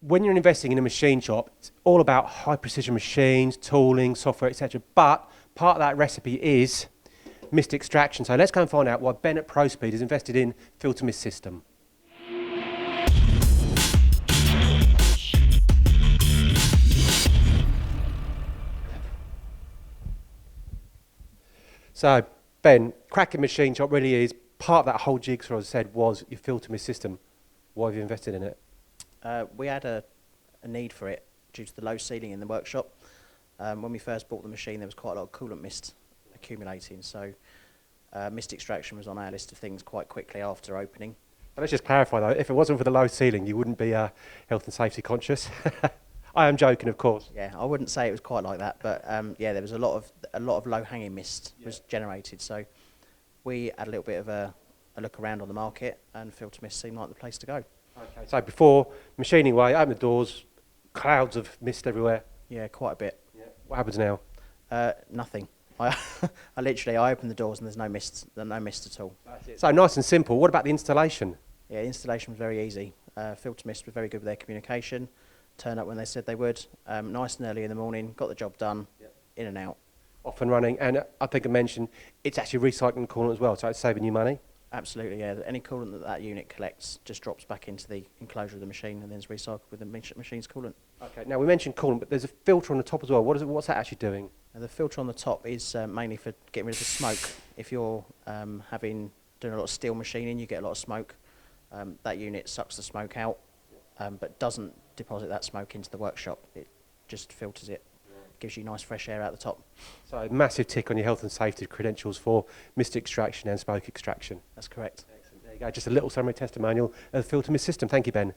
when you're investing in a machine shop, it's all about high precision machines, tooling, software, etc. But part of that recipe is mist extraction. So let's go and find out why Ben at ProSpeed has invested in Filtermist system. So Ben, cracking machine shop really is part of that whole jigsaw, as I said, was your Filtermist system. Why have you invested in it? We had a need for it due to the low ceiling in the workshop. When we first bought the machine, there was quite a lot of coolant mist accumulating, so mist extraction was on our list of things quite quickly after opening. But let's just clarify though, if it wasn't for the low ceiling, you wouldn't be health and safety conscious. I am joking, of course. Yeah, I wouldn't say it was quite like that, but yeah, there was a lot of low-hanging mist was generated, so we had a little bit of a look around on the market, and Filtermist seemed like the place to go. Okay, so before machining way, open the doors, clouds of mist everywhere. Yeah, quite a bit. Yeah. What happens now? Nothing. I I open the doors and there's no mist at all. That's it. So nice and simple. What about the installation? Yeah, installation was very easy. Filtermist were very good with their communication. Turned up when they said they would. Nice and early in the morning. Got the job done. Yep. In and out. Off and running. And I think I mentioned it's actually recycling coolant as well, so it's saving you money. Absolutely, yeah. Any coolant that unit collects just drops back into the enclosure of the machine and then is recycled with the machine's coolant. Okay. Now we mentioned coolant, but there's a filter on the top as well. What's that actually doing? The filter on the top is mainly for getting rid of the smoke. If you're doing a lot of steel machining, you get a lot of smoke. That unit sucks the smoke out, but doesn't deposit that smoke into the workshop. It just filters it. Gives you nice fresh air out the top. So massive tick on your health and safety credentials for mist extraction and smoke extraction. That's correct. Excellent. There you go. Just a little summary testimonial of the Filtermist system. Thank you, Ben.